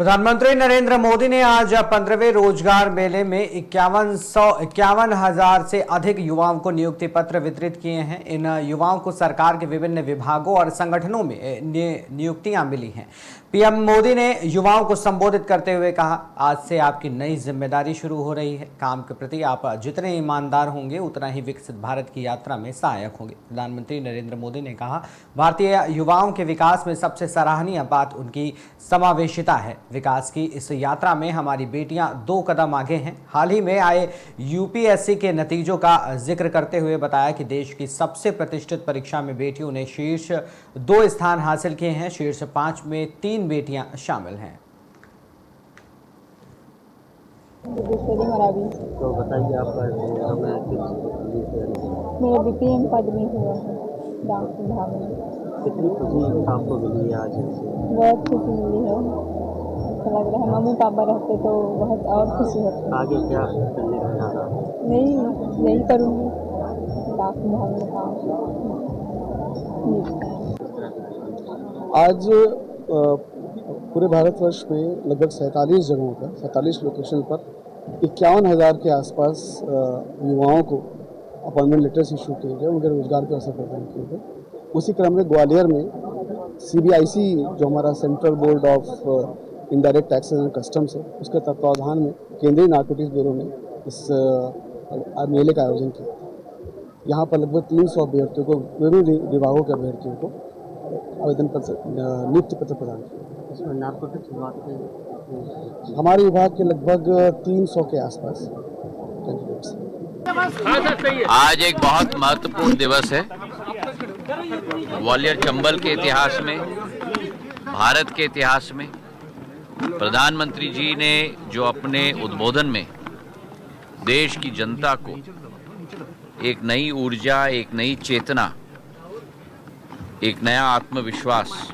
प्रधानमंत्री नरेंद्र मोदी ने आज 15वें रोजगार मेले में 51,000 से अधिक युवाओं को नियुक्ति पत्र वितरित किए हैं। इन युवाओं को सरकार के विभिन्न विभागों और संगठनों में नियुक्तियां मिली हैं। पीएम मोदी ने युवाओं को संबोधित करते हुए कहा, आज से आपकी नई जिम्मेदारी शुरू हो रही है। काम के प्रति आप जितने ईमानदार होंगे उतना ही विकसित भारत की यात्रा में सहायक होंगे। प्रधानमंत्री नरेंद्र मोदी ने कहा, भारतीय युवाओं के विकास में सबसे सराहनीय बात उनकी समावेशिता है। विकास की इस यात्रा में हमारी बेटियां 2 कदम आगे हैं। हाल ही में आए यूपीएससी के नतीजों का जिक्र करते हुए बताया कि देश की सबसे प्रतिष्ठित परीक्षा में बेटियों ने शीर्ष 2 स्थान हासिल किए हैं। शीर्ष 5 में 3 बेटियां शामिल हैं। तो बताइए आपका मेरा बीपीएम पद में हुआ है डाक विभाग में। कितनी खुशी आपको मिली है आज? बहुत खुशी मिली है, अच्छा लग रहा है। मम्मी पापा रहते तो बहुत और खुशी होती। आगे क्या करने का इरादा? नहीं, यही करूँगी, डाक विभाग में काम। आज पूरे भारतवर्ष में लगभग 47 जगहों पर 47 लोकेशन पर 51,000 के आसपास युवाओं को अपॉइंटमेंट लेटर्स इशू किए गए, उनके रोजगार के अवसर प्रदान किए गए। उसी क्रम में ग्वालियर में CBIC जो हमारा central board of indirect taxes and customs है, उसके तत्वावधान में केंद्रीय नारकोटिक्स ब्यूरो ने इस मेले का आयोजन किया। यहाँ पर लगभग 300 अभ्यर्थियों को, विभिन्न विभागों के अभ्यर्थियों को आवेदन पत्र, नियुक्ति पत्र प्रदान किया। इसमें नारकोटिक्स विभाग के हमारे विभाग के लगभग 300 के आसपास कैंडिडेट्स। आज एक बहुत महत्वपूर्ण दिवस है। ग्वालियर चंबल के इतिहास में, भारत के इतिहास में प्रधानमंत्री जी ने जो अपने उद्बोधन में देश की जनता को एक नई ऊर्जा, एक नई चेतना, एक नया आत्मविश्वास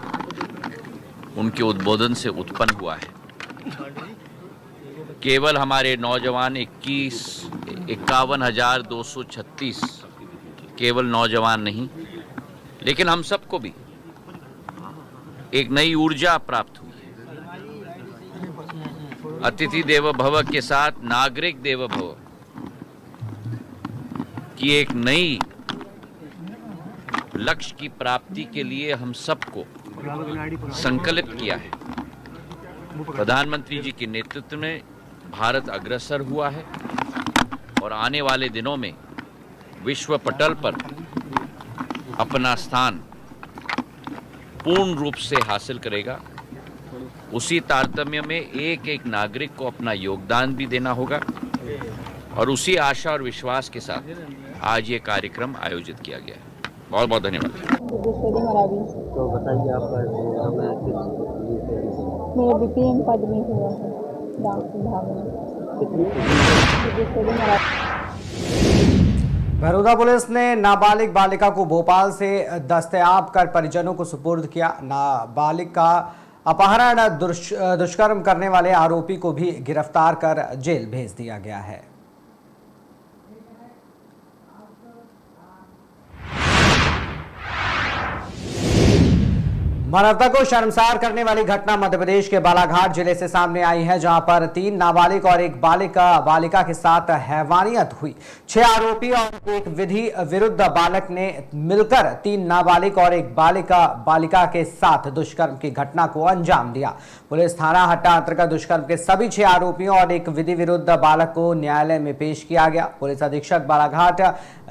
उनके उद्बोधन से उत्पन्न हुआ है। केवल हमारे नौजवान 51,236 केवल नौजवान नहीं, लेकिन हम सबको भी एक नई ऊर्जा प्राप्त हुई है। अतिथि देवो भव के साथ नागरिक देवो भव की एक नई लक्ष्य की प्राप्ति के लिए हम सबको संकल्पित किया है। प्रधानमंत्री जी के नेतृत्व में भारत अग्रसर हुआ है और आने वाले दिनों में विश्व पटल पर अपना स्थान पूर्ण रूप से हासिल करेगा। उसी तारतम्य में एक एक नागरिक को अपना योगदान भी देना होगा और उसी आशा और विश्वास के साथ आज ये कार्यक्रम आयोजित किया गया है। बहुत बहुत धन्यवाद। तो बताइए आपका मेरा बीपीएम पद में हुआ है डाक विभाग में। बड़ौदा पुलिस ने नाबालिग बालिका को भोपाल से दस्तयाब कर परिजनों को सुपुर्द किया। नाबालिग का अपहरण, दुष्कर्म करने वाले आरोपी को भी गिरफ्तार कर जेल भेज दिया गया है। मानवता को शर्मसार करने वाली घटना मध्य प्रदेश के बालाघाट जिले से सामने आई है, जहां पर 3 नाबालिग और एक बालिका के साथ हैवानियत हुई। 6 आरोपी और एक विधि विरुद्ध बालक ने मिलकर 3 नाबालिग और एक बालिका के साथ दुष्कर्म की घटना को अंजाम दिया। पुलिस थाना हट्टा अंतर्गत दुष्कर्म के सभी 6 आरोपियों और एक विधि विरुद्ध बालक को न्यायालय में पेश किया गया। पुलिस अधीक्षक बालाघाट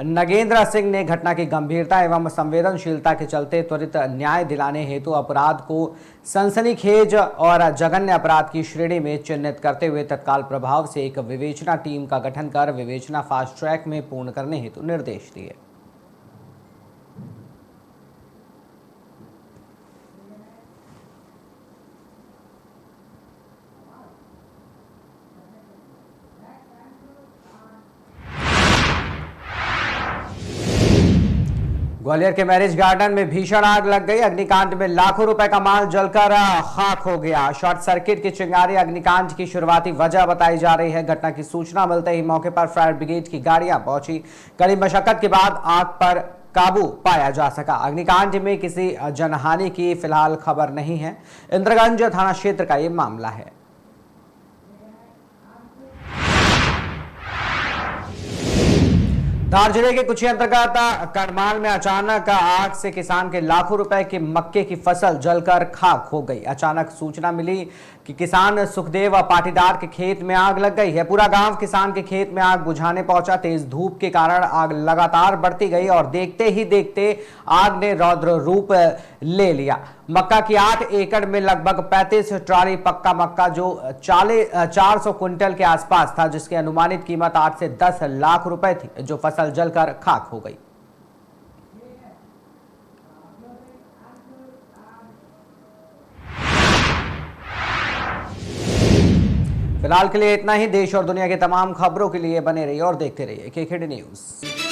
नगेंद्र सिंह ने घटना की गंभीरता एवं संवेदनशीलता के चलते त्वरित न्याय दिलाने हेतु अपराध को सनसनीखेज और जघन्य अपराध की श्रेणी में चिन्हित करते हुए तत्काल प्रभाव से एक विवेचना टीम का गठन कर विवेचना फास्ट ट्रैक में पूर्ण करने हेतु निर्देश दिए। ग्वालियर के मैरिज गार्डन में भीषण आग लग गई। अग्निकांड में लाखों रुपए का माल जलकर खाक हो गया। शॉर्ट सर्किट की चिंगारी अग्निकांड की शुरुआती वजह बताई जा रही है। घटना की सूचना मिलते ही मौके पर फायर ब्रिगेड की गाड़ियां पहुंची। कड़ी मशक्कत के बाद आग पर काबू पाया जा सका। अग्निकांड में किसी जनहानि की फिलहाल खबर नहीं है। इंद्रगंज थाना क्षेत्र का ये मामला है। धार जिले के कुछ अंतर्गत करमाल में अचानक आग से किसान के लाखों रुपए की मक्के की फसल जलकर खाक हो गई। अचानक सूचना मिली कि किसान सुखदेव पाटीदार के खेत में आग लग गई है। पूरा गांव किसान के खेत में आग बुझाने पहुंचा। तेज धूप के कारण आग लगातार बढ़ती गई और देखते ही देखते आग ने रौद्र रूप ले लिया। मक्का की 8 एकड़ में लगभग 35 ट्राली पक्का मक्का जो 400 क्विंटल के आसपास था, जिसकी अनुमानित कीमत 8 से 10 लाख रुपए थी, जो फसल जलकर खाक हो गई। फिलहाल के लिए इतना ही। देश और दुनिया की तमाम खबरों के लिए बने रहिए और देखते रहिए KKD न्यूज।